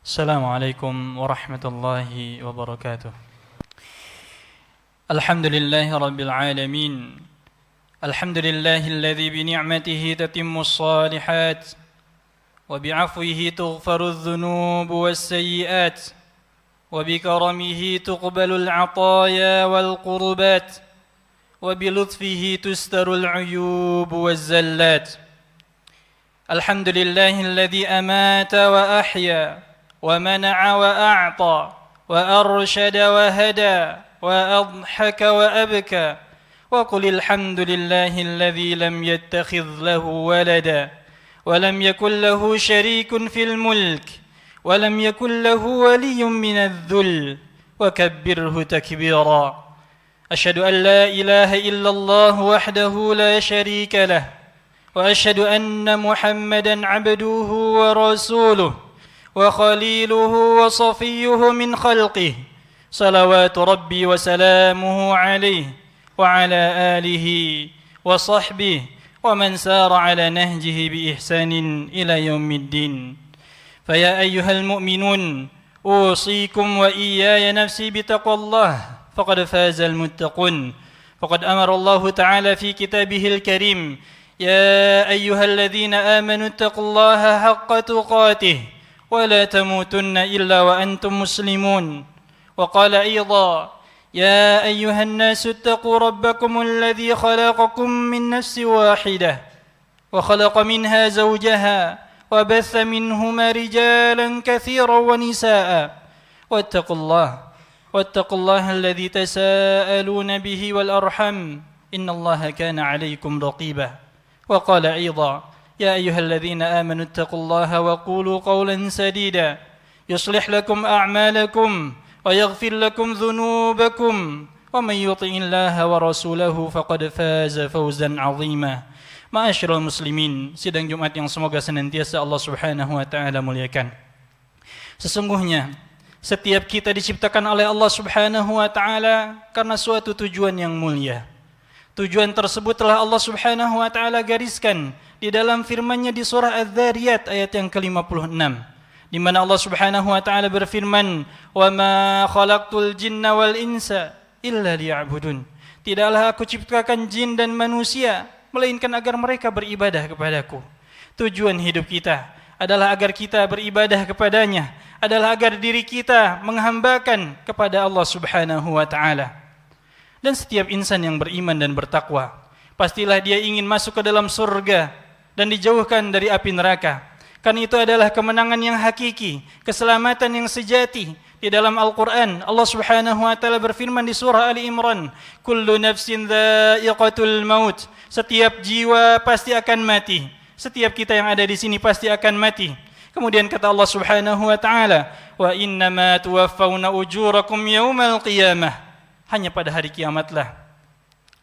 السلام عليكم ورحمة الله وبركاته. الحمد لله رب العالمين. الحمد لله الذي بنعمته تتم الصالحات وبعفوه تغفر الذنوب والسيئات وبكرمه تقبل العطايا والقربات وبلطفه تستر العيوب والزلات. الحمد لله الذي أمات وأحيا ومنع وأعطى وأرشد وهدى وأضحك وأبكى وقل الحمد لله الذي لم يتخذ له ولدا ولم يكن له شريك في الملك ولم يكن له ولي من الذل وكبره تكبيرا. أشهد أن لا إله إلا الله وحده لا شريك له وأشهد أن محمدا عبده ورسوله وخليله وصفيه من خلقه صلوات ربي وسلامه عليه وعلى آله وصحبه ومن سار على نهجه بإحسان إلى يوم الدين. فيا أيها المؤمنون أوصيكم وإياي نفسي بتقوى الله فقد فاز المتقون. فقد أمر الله تعالى في كتابه الكريم يا أيها الذين آمنوا اتقوا الله حق تقاته ولا تموتن إلا وأنتم مسلمون. وقال أيضا يا أيها الناس اتقوا ربكم الذي خلقكم من نفس واحدة وخلق منها زوجها وبث منهما رجالا كثيرا ونساء واتقوا الله الذي تساءلون به والأرحم إن الله كان عليكم رقيبا. وقال أيضا يا أيها الذين آمنوا اتقوا الله وقولوا قولا سديدا يصلح لكم أعمالكم ويغفر لكم ذنوبكم ومن يطع الله ورسوله فقد فاز فوزا عظيما. Ma'asyiral muslimin, sidang Jumat yang semoga senantiasa Allah Subhanahu wa taala muliakan. Sesungguhnya setiap kita diciptakan oleh Allah Subhanahu wa taala karena suatu tujuan yang mulia. Tujuan tersebut telah Allah Subhanahu wa taala gariskan di dalam firman-Nya di surah Az-Zariyat ayat yang ke-56, di mana Allah Subhanahu wa taala berfirman, "Wa ma khalaqtul jinna wal insa illa liya'budun." Tidaklah aku ciptakan jin dan manusia melainkan agar mereka beribadah kepadaku. Tujuan hidup kita adalah agar kita beribadah kepadanya, adalah agar diri kita menghambakan kepada Allah Subhanahu wa taala. Dan setiap insan yang beriman dan bertakwa, pastilah dia ingin masuk ke dalam surga dan dijauhkan dari api neraka. Karena itu adalah kemenangan yang hakiki, keselamatan yang sejati. Di dalam Al-Quran, Allah Subhanahu wa taala berfirman di surah Ali Imran, "Kullu nafsin dha'iqatul maut." Setiap jiwa pasti akan mati. Setiap kita yang ada di sini pasti akan mati. Kemudian kata Allah Subhanahu wa taala, "Wa innama tuwaffawna ujurakum yaumal qiyamah." Hanya pada hari kiamatlah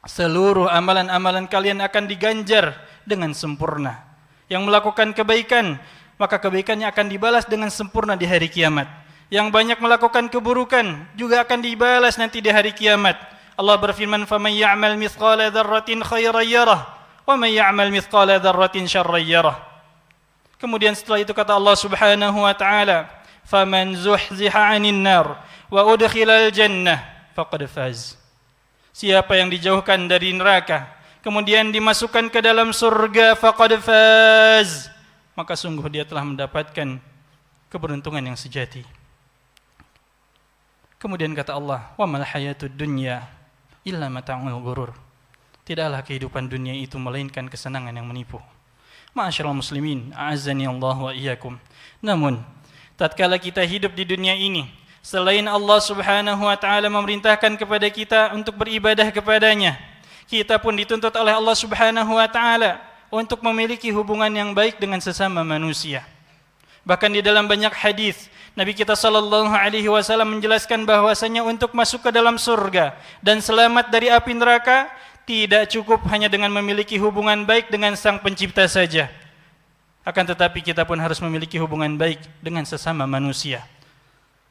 seluruh amalan-amalan kalian akan diganjar dengan sempurna. Yang melakukan kebaikan, maka kebaikannya akan dibalas dengan sempurna di hari kiamat. Yang banyak melakukan keburukan juga akan dibalas nanti di hari kiamat. Allah berfirman, "Faman ya'mal mithqala dzarratin khairan yarah, wa man ya'mal mithqala dzarratin syarran yarah." Kemudian setelah itu kata Allah Subhanahu wa taala, "Faman zuhziha 'anil nar wa udkhilal jannah faqad faz." Siapa yang dijauhkan dari neraka kemudian dimasukkan ke dalam surga, faqad faz, maka sungguh dia telah mendapatkan keberuntungan yang sejati. Kemudian kata Allah, "Wa mal hayatud dunya illa mata'ul ghurur." Tidaklah kehidupan dunia itu melainkan kesenangan yang menipu. Ma'asyiral muslimin, a'azzani Allah wa iyyakum. Namun, tatkala kita hidup di dunia ini, selain Allah Subhanahu wa taala memerintahkan kepada kita untuk beribadah kepadanya, kita pun dituntut oleh Allah Subhanahu wa taala untuk memiliki hubungan yang baik dengan sesama manusia. Bahkan di dalam banyak hadis, Nabi kita sallallahu alaihi wasallam menjelaskan bahwasanya untuk masuk ke dalam surga dan selamat dari api neraka tidak cukup hanya dengan memiliki hubungan baik dengan Sang Pencipta saja. Akan tetapi kita pun harus memiliki hubungan baik dengan sesama manusia.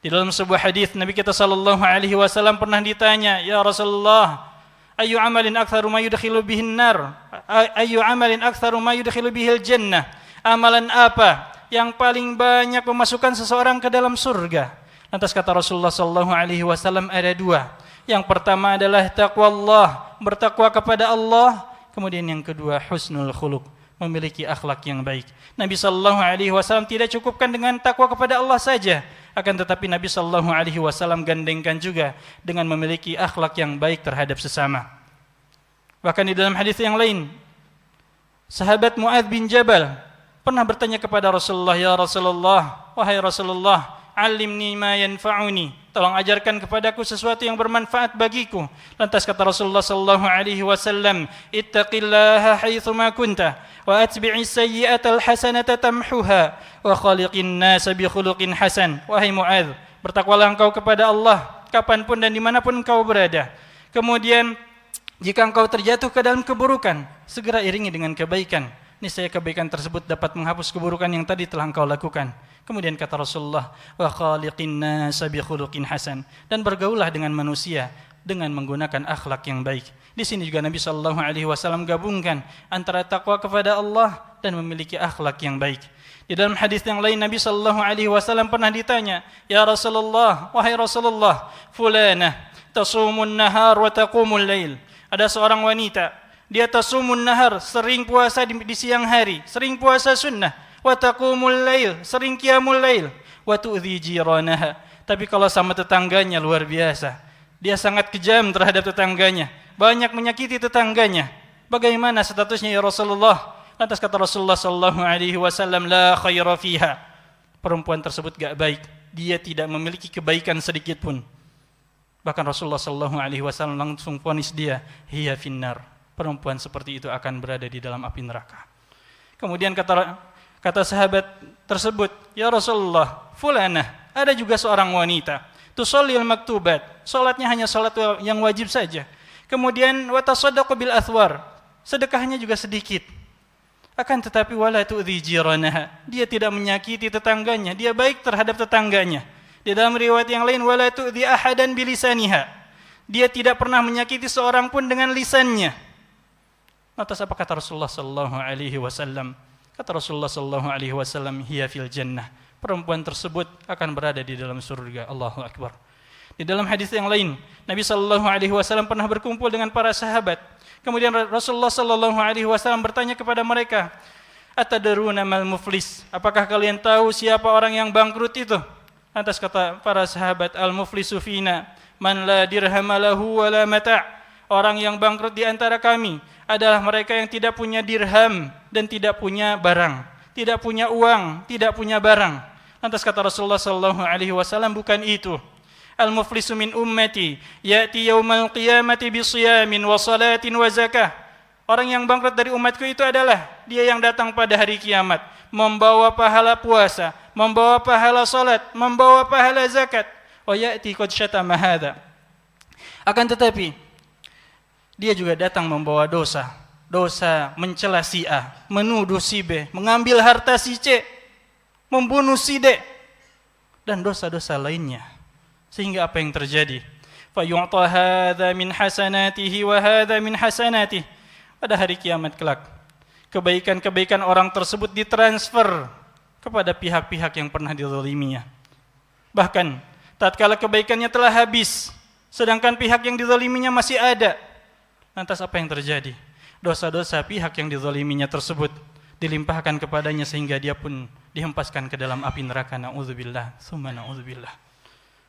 Di dalam sebuah hadis Nabi kita sallallahu alaihi wasallam pernah ditanya, "Ya Rasulullah, ayu amalin aktsaru ma yudkhilu bihin nar? Ayu amalin aktsaru ma yudkhilu bihil jannah?" Amalan apa yang paling banyak memasukkan seseorang ke dalam surga. Lantas kata Rasulullah sallallahu alaihi wasallam ada dua. Yang pertama adalah taqwallah, bertakwa kepada Allah. Kemudian yang kedua husnul khuluq, memiliki akhlak yang baik. Nabi sallallahu alaihi wasallam tidak cukupkan dengan takwa kepada Allah saja, akan tetapi Nabi sallallahu alaihi wasallam gandengkan juga dengan memiliki akhlak yang baik terhadap sesama. Bahkan di dalam hadis yang lain, sahabat Muadz bin Jabal pernah bertanya kepada Rasulullah, "Ya Rasulullah, wahai Rasulullah, alimni ma yanfa'uni." Tolong ajarkan kepadaku sesuatu yang bermanfaat bagiku. Lantas kata Rasulullah sallallahu alaihi wasallam, "Ittaqillaha haitsu ma kunta wa atbi'is sayyi'atal hasanata tamhuha wa khaliqin nasa bi khuluqin hasan." Wahai Muadz, bertakwalah engkau kepada Allah kapanpun dan dimanapun engkau berada. Kemudian jika engkau terjatuh ke dalam keburukan, segera iringi dengan kebaikan. Niscaya kebaikan tersebut dapat menghapus keburukan yang tadi telah engkau lakukan. Kemudian kata Rasulullah, wa khaliqin nasa bi khuluqin hasan, dan bergaulah dengan manusia dengan menggunakan akhlak yang baik. Di sini juga Nabi sallallahu alaihi wasallam gabungkan antara takwa kepada Allah dan memiliki akhlak yang baik. Di dalam hadis yang lain Nabi sallallahu alaihi wasallam pernah ditanya, "Ya Rasulullah, wahai Rasulullah, fulanah tasumun nahar wa taqumul lail." Ada seorang wanita, dia tasumun nahar, sering puasa di siang hari, sering puasa sunnah, wa taqumul lail, sering qiyamul lail, wa tu'dhi jiranaha. Tapi kalau sama tetangganya luar biasa. Dia sangat kejam terhadap tetangganya, banyak menyakiti tetangganya. Bagaimana statusnya ya Rasulullah? Lantas kata Rasulullah sallallahu alaihi wasallam, la khaira fiha. Perempuan tersebut gak baik, dia tidak memiliki kebaikan sedikit pun. Bahkan Rasulullah sallallahu alaihi wasallam langsung vonis dia, hiya finnar. Perempuan seperti itu akan berada di dalam api neraka. Kemudian kata sahabat tersebut, "Ya Rasulullah, fulanah, ada juga seorang wanita, tusallil maktubat, salatnya hanya salat yang wajib saja. Kemudian wa tasaddaqu bil athwar, sedekahnya juga sedikit. Akan tetapi wala tu'dhi jiranaha, dia tidak menyakiti tetangganya, dia baik terhadap tetangganya." Di dalam riwayat yang lain, wala tu'dhi ahadan bilisaniha, dia tidak pernah menyakiti seorang pun dengan lisannya. Lantas apa kata Rasulullah sallallahu alaihi wasallam? Kata Rasulullah sallallahu alaihi wasallam, hiya fil jannah. Perempuan tersebut akan berada di dalam surga. Allahu akbar. Di dalam hadis yang lain, Nabi sallallahu alaihi wasallam pernah berkumpul dengan para sahabat. Kemudian Rasulullah sallallahu alaihi wasallam bertanya kepada mereka, "Atadruna mal muflis?" Apakah kalian tahu siapa orang yang bangkrut itu? Lantas kata para sahabat, "Al-muflisu fina man la dirham lahu wa la mata'." Orang yang bangkrut di antara kami adalah mereka yang tidak punya dirham dan tidak punya barang, tidak punya uang, tidak punya barang. Lantas kata Rasulullah sallallahu alaihi wasallam, bukan itu. Al-muflisu min ummati ya'ti yaumal qiyamati bi siyamin wa salatin wa zakah. Orang yang bangkrut dari umatku itu adalah dia yang datang pada hari kiamat membawa pahala puasa, membawa pahala salat, membawa pahala zakat. Wa ya'ti qad syatama hadza. Akan tetapi dia juga datang membawa dosa. Dosa mencela si A, menuduh si B, mengambil harta si C, membunuh si D, dan dosa-dosa lainnya. Sehingga apa yang terjadi? Fa yu'ta hadza min hasanatihi wa hadza min hasanatihi. Pada hari kiamat kelak, kebaikan-kebaikan orang tersebut ditransfer kepada pihak-pihak yang pernah dizaliminya. Bahkan tatkala kebaikannya telah habis, sedangkan pihak yang dizaliminya masih ada. Lantas apa yang terjadi? Dosa-dosa pihak yang dizaliminya tersebut dilimpahkan kepadanya sehingga dia pun dihempaskan ke dalam api neraka. Na'udzubillah, tsumma na'udzubillah.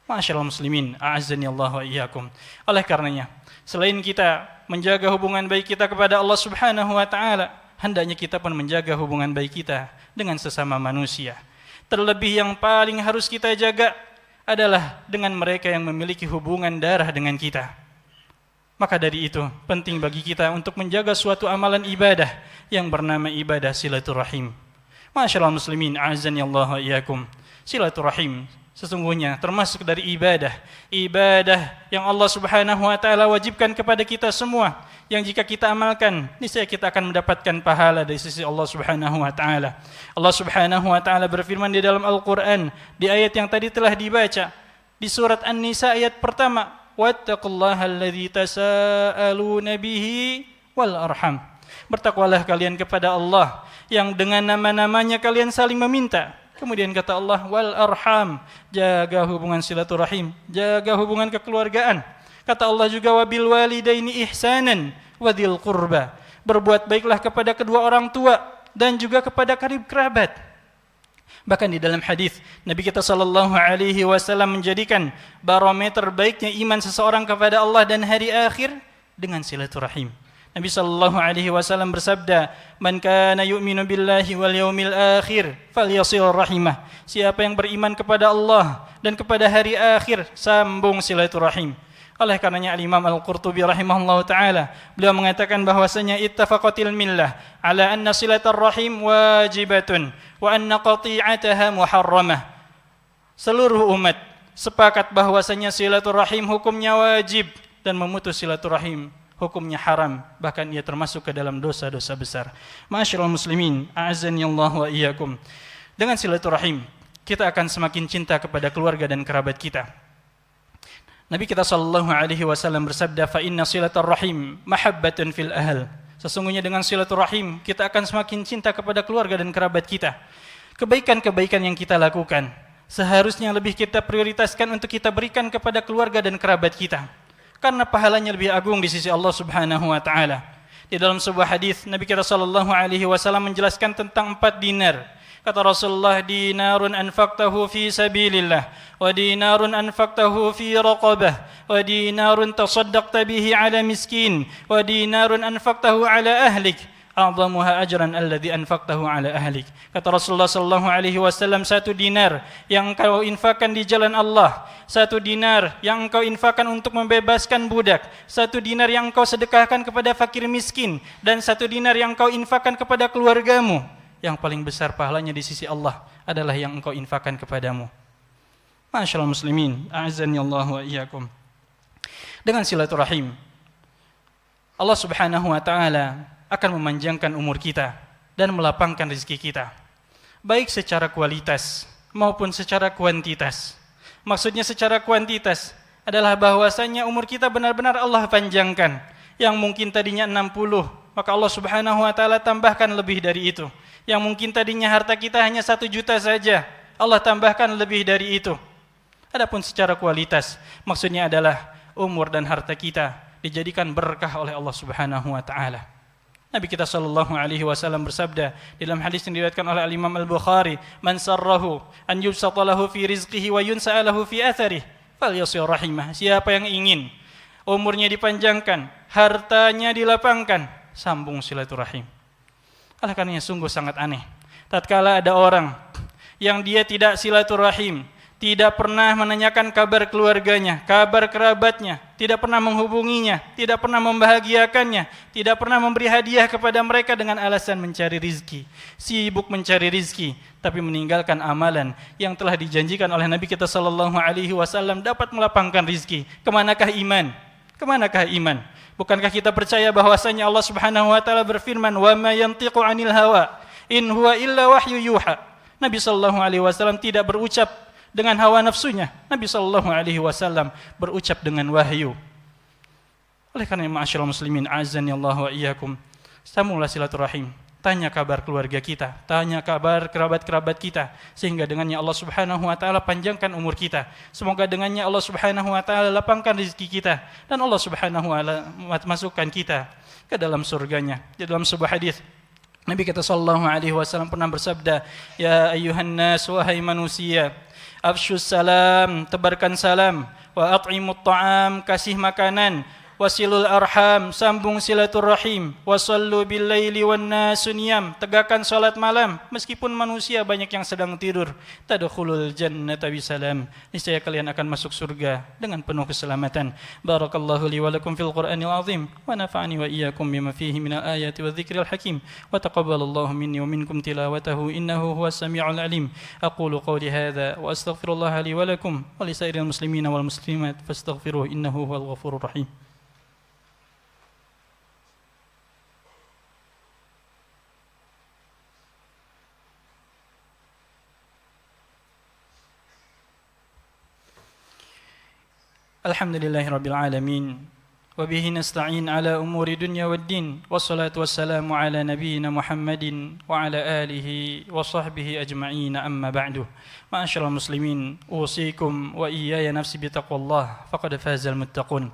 Ma'asyiral muslimin, a'azzani Allah wa iyyakum. Oleh karenanya, selain kita menjaga hubungan baik kita kepada Allah Subhanahu wa taala, hendaknya kita pun menjaga hubungan baik kita dengan sesama manusia. Terlebih yang paling harus kita jaga adalah dengan mereka yang memiliki hubungan darah dengan kita. Maka dari itu, penting bagi kita untuk menjaga suatu amalan ibadah yang bernama ibadah silaturahim. Ma'asyiral muslimin, a'azzani Allah wa iyyakum. Silaturahim sesungguhnya termasuk dari ibadah yang Allah Subhanahu wa taala wajibkan kepada kita semua, yang jika kita amalkan niscaya kita akan mendapatkan pahala dari sisi Allah Subhanahu wa taala. Allah Subhanahu wa taala berfirman di dalam Al-Qur'an di ayat yang tadi telah dibaca, di surat An-Nisa ayat pertama, wattaqullaha alladzi tasaaluna bihi wal arham. Bertakwalah kalian kepada Allah yang dengan nama-namanya kalian saling meminta. Kemudian kata Allah, wal arham, jaga hubungan silaturahim, jaga hubungan kekeluargaan. Kata Allah juga, wabil walidaini ihsanan wadil qurba, berbuat baiklah kepada kedua orang tua dan juga kepada karib kerabat. Bahkan di dalam hadis Nabi kita sallallahu alaihi wasallam menjadikan barometer baiknya iman seseorang kepada Allah dan hari akhir dengan silaturahim. Nabi sallallahu alaihi wasallam bersabda, "Man kana yu'minu billahi wal yaumil akhir falyasil rahimah." Siapa yang beriman kepada Allah dan kepada hari akhir, sambung silaturahim. Oleh karenanya Al-Imam Al-Qurtubi rahimahullahu taala, beliau mengatakan bahwasanya ittafaqatil millah ala anna silatar rahim wajibatun wa anna qati'ataha muharramah. Seluruh umat sepakat bahwasanya silaturahim hukumnya wajib dan memutus silaturahim hukumnya haram, bahkan ia termasuk ke dalam dosa-dosa besar. Ma'asyiral muslimin, a'azzani Allah wa iyyakum. Dengan silaturahim, kita akan semakin cinta kepada keluarga dan kerabat kita. Nabi kita sallallahu alaihi wasallam bersabda, "Fa inna silatar rahim mahabbatun fil ahl." Sesungguhnya dengan silaturahim, kita akan semakin cinta kepada keluarga dan kerabat kita. Kebaikan-kebaikan yang kita lakukan seharusnya lebih kita prioritaskan untuk kita berikan kepada keluarga dan kerabat kita, karena pahalanya lebih agung di sisi Allah Subhanahu wa taala. Di dalam sebuah hadis Nabi kita sallallahu alaihi wasallam menjelaskan tentang 4 dinar. Kata Rasulullah, dinarun anfaqtahu fi sabilillah, wa dinarun anfaqtahu fi raqabah, wa dinarun tasaddaqta bihi ala miskin, wa dinarun anfaqtahu ala ahlik, a'zamuha ajran alladhi anfaqtahu ala ahlik. Kata Rasulullah sallallahu alaihi wasallam, 1 dinar yang engkau infakkan di jalan Allah, 1 dinar yang engkau infakkan untuk membebaskan budak, 1 dinar yang engkau sedekahkan kepada fakir miskin, dan 1 dinar yang engkau infakkan kepada keluargamu. Yang paling besar pahalanya di sisi Allah adalah yang engkau infakkan kepadamu. Ma'asyiral muslimin, a'azzani Allah wa iyyakum. Dengan silaturahim, Allah Subhanahu wa taala akan memanjangkan umur kita dan melapangkan rezeki kita, baik secara kualitas maupun secara kuantitas. Maksudnya secara kuantitas adalah bahwasanya umur kita benar-benar Allah panjangkan. Yang mungkin tadinya 60, maka Allah Subhanahu wa taala tambahkan lebih dari itu. Yang mungkin tadinya harta kita hanya 1 juta saja, Allah tambahkan lebih dari itu. Adapun secara kualitas, maksudnya adalah umur dan harta kita dijadikan berkah oleh Allah Subhanahu wa taala. Nabi kita sallallahu alaihi wasallam bersabda dalam hadis yang diriwayatkan oleh Imam Al-Bukhari, "Man sarrahu an yubsata lahu fi rizqihi wa yunsa'a lahu fi atharihi, falyasil rahimah." Siapa yang ingin umurnya dipanjangkan, hartanya dilapangkan, sambung silaturahim. Oleh karenanya sungguh sangat aneh tatkala ada orang yang dia tidak silaturahim, tidak pernah menanyakan kabar keluarganya, kabar kerabatnya, tidak pernah menghubunginya, tidak pernah membahagiakannya, tidak pernah memberi hadiah kepada mereka dengan alasan mencari rizki, sibuk mencari rizki, tapi meninggalkan amalan yang telah dijanjikan oleh Nabi kita sallallahu alaihi wasallam dapat melapangkan rizki. Kemanakah iman? Kemanakah iman? Bukankah kita percaya bahwasanya Allah Subhanahu wa taala berfirman, "Wa ma yantiqu 'anil hawa, in huwa illa wahyu yuha." Nabi sallallahu alaihi wasallam tidak berucap dengan hawa nafsunya. Nabi sallallahu alaihi wasallam berucap dengan wahyu. Oleh karena ma'asyiral muslimin, azani Allah wa iyyakum, sambunglah silaturahim. Tanya kabar keluarga kita, tanya kabar kerabat-kerabat kita, sehingga dengannya Allah Subhanahu wa taala panjangkan umur kita. Semoga dengannya Allah Subhanahu wa taala lapangkan rezeki kita dan Allah Subhanahu wa taala masukkan kita ke dalam surganya. Di dalam sebuah hadis Nabi kita sallallahu alaihi wasallam pernah bersabda, "Ya ayyuhan nas, wahai manusia, afshus salam, tebarkan salam, wa at'imut ta'am, kasih makanan, wasilul arham, sambung silaturahim, wasallu bil laili wan nasu niyam, tegakkan salat malam meskipun manusia banyak yang sedang tidur, tadkhulul jannata bisalam, niscaya kalian akan masuk surga dengan penuh keselamatan." Barakallahu li wa lakum fil Qur'anil azim wa nafa'ani wa iyyakum bima fihi minal ayati wadh-dhikril hakim wa taqabbalallahu minni wa minkum tilawatahu innahu huwas samiul alim. Aqulu qawli hadza wa astaghfirullah li wa lakum wa li sairil muslimina wal muslimat fastaghfiruhu innahu huwal ghafurur rahim. Alhamdulillahirabbil alamin وبه نستعين على أمور الدنيا والدين والصلاة والسلام على نبينا محمد وعلى آله وصحبه أجمعين أما بعد معاشر المسلمين أوصيكم وإياي نفسي بتقوى الله فقد فاز المتقون.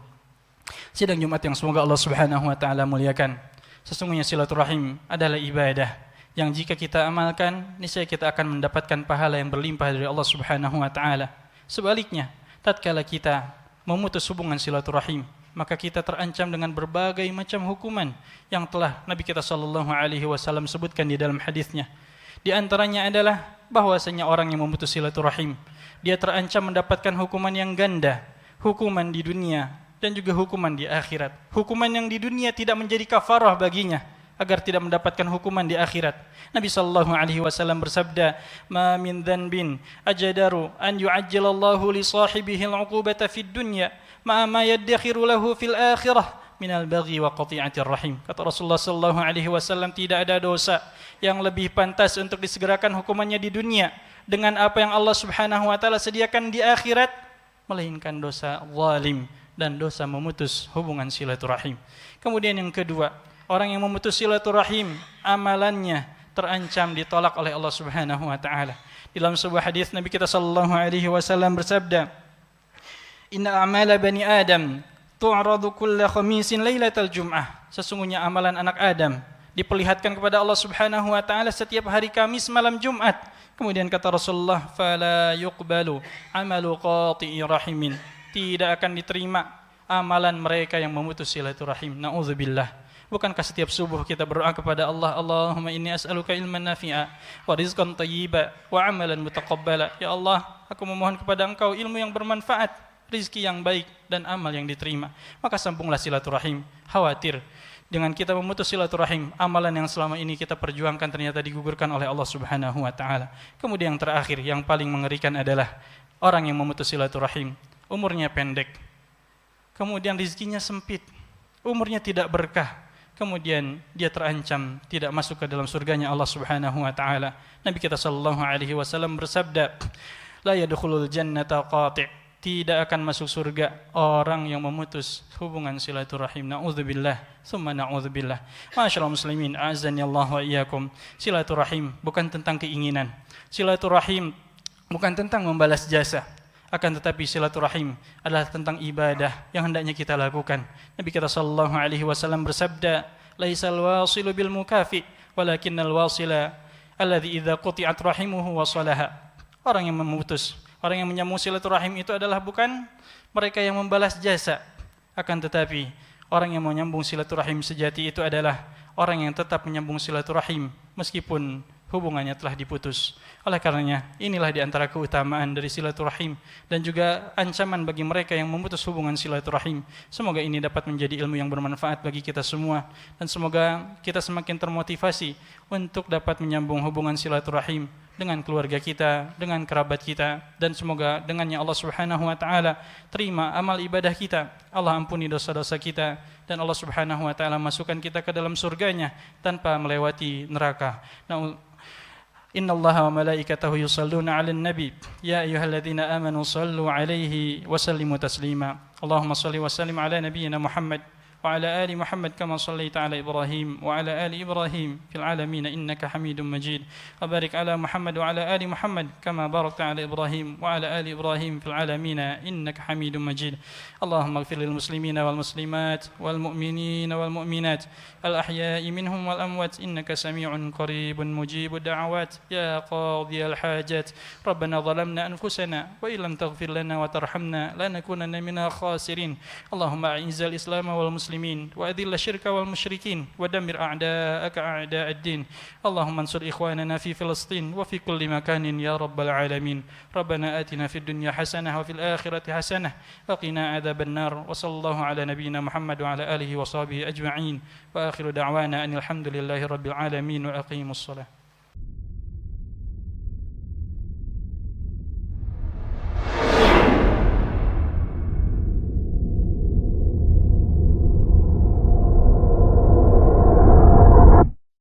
Sidang Jumat yang semoga Allah Subhanahu wa taala muliakan. Sesungguhnya silaturahim adalah ibadah yang jika kita amalkan niscaya kita akan mendapatkan pahala yang berlimpah dari Allah Subhanahu wa taala. Sebaliknya, tatkala kita memutus hubungan silaturahim, maka kita terancam dengan berbagai macam hukuman yang telah Nabi kita sallallahu alaihi wasallam sebutkan di dalam hadisnya. Di antaranya adalah bahwasanya orang yang memutus silaturahim, dia terancam mendapatkan hukuman yang ganda, hukuman di dunia dan juga hukuman di akhirat. Hukuman yang di dunia tidak menjadi kafarah baginya agar tidak mendapatkan hukuman di akhirat. Nabi sallallahu alaihi wasallam bersabda, "Ma min dhanbin ajdaru an yu'ajjilallahu li sahibihi al-'uqubata fid dunya ma yaddakhiru lahu fil akhirah minal baghi wa qati'atir rahim." Kata Rasulullah sallallahu alaihi wasallam, tidak ada dosa yang lebih pantas untuk disegerakan hukumannya di dunia dengan apa yang Allah Subhanahu wa taala sediakan di akhirat melainkan dosa zalim dan dosa memutus hubungan silaturahim. Kemudian yang kedua, orang yang memutus silaturahim amalannya terancam ditolak oleh Allah Subhanahu wa taala. Dalam sebuah hadis Nabi kita sallallahu alaihi wasallam bersabda, "Inna a'mala bani Adam tu'radu kulla khamisin lailatal jum'ah." Sesungguhnya amalan anak Adam diperlihatkan kepada Allah Subhanahu wa taala setiap hari Kamis malam Jumat. Kemudian kata Rasulullah, "Fala yuqbalu 'amalu qati'i rahimin." Tidak akan diterima amalan mereka yang memutus silaturahim. Nauzubillah. Bukankah setiap subuh kita berdoa kepada Allah, Allahumma inni as'aluka ilman nafi'a wa rizqan thayyiba wa amalan mutaqabbala. Ya Allah, aku memohon kepada Engkau ilmu yang bermanfaat, rizki yang baik dan amal yang diterima. Maka sambunglah silaturahim. Khawatir dengan kita memutus silaturahim, amalan yang selama ini kita perjuangkan ternyata digugurkan oleh Allah Subhanahu wa taala. Kemudian yang terakhir, yang paling mengerikan adalah orang yang memutus silaturahim, umurnya pendek. Kemudian rizkinya sempit, umurnya tidak berkah. Kemudian dia terancam tidak masuk ke dalam surganya Allah Subhanahu wa taala. Nabi kita sallallahu alaihi wasallam bersabda, "La yadkhulul jannata qati'." Tidak akan masuk surga orang yang memutus hubungan silaturahim. Nauzubillah, tsumma nauzubillah. Masyaallah muslimin, azani Allah wa iyyakum. Silaturahim bukan tentang keinginan. Silaturahim bukan tentang membalas jasa. Akan tetapi silaturahim adalah tentang ibadah yang hendaknya kita lakukan. Nabi kita sallallahu alaihi wasallam bersabda, "Laisal wasilu bil mukafi, walakinnal wasila alladzi idza quti'at rahimuhu wasalaha." Orang yang memutus, orang yang menyambung silaturahim itu adalah bukan mereka yang membalas jasa. Akan tetapi orang yang menyambung silaturahim sejati itu adalah orang yang tetap menyambung silaturahim meskipun hubungannya telah diputus. Oleh karenanya, inilah di antara keutamaan dari silaturahim dan juga ancaman bagi mereka yang memutus hubungan silaturahim. Semoga ini dapat menjadi ilmu yang bermanfaat bagi kita semua dan semoga kita semakin termotivasi untuk dapat menyambung hubungan silaturahim dengan keluarga kita, dengan kerabat kita, dan semoga dengannya Allah Subhanahu wa taala terima amal ibadah kita. Allah ampuni dosa-dosa kita dan Allah Subhanahu wa taala masukkan kita ke dalam surganya tanpa melewati neraka. Inna Allaha wa malaikatahu yusalluna 'alan nabi ya ayyuhalladzina amanu sallu 'alaihi wa sallimu taslima. Allahumma shalli wa sallim 'ala nabiyyina Muhammad وعلى آل محمد كما صليت على إبراهيم وعلى آل إبراهيم في العالمين إنك حميد مجيد وبارك على محمد وعلى آل محمد كما باركت على إبراهيم وعلى آل إبراهيم في العالمين إنك حميد مجيد اللهم اغفر للمسلمين والمسلمات والمؤمنين والمؤمنات الأحياء منهم والأموات إنك سميع قريب مجيب الدعوات يا قاضي الحاجات ربنا ظلمنا أنفسنا وإن لم تغفر لنا وترحمنا لنكونن من الخاسرين اللهم أعز الإسلام والمسلمين وأذل الشرك والمشركين ودمر أعداءك أعداء الدين اللهم انصر إخواننا في فلسطين وفي كل مكان يا رب العالمين ربنا آتنا في الدنيا حسنة وفي الآخرة حسنة وقنا عذاب النار وصلى الله على نبينا محمد وعلى آله وصحبه أجمعين وآخر دعوانا أن الحمد لله رب العالمين وأقيموا الصلاة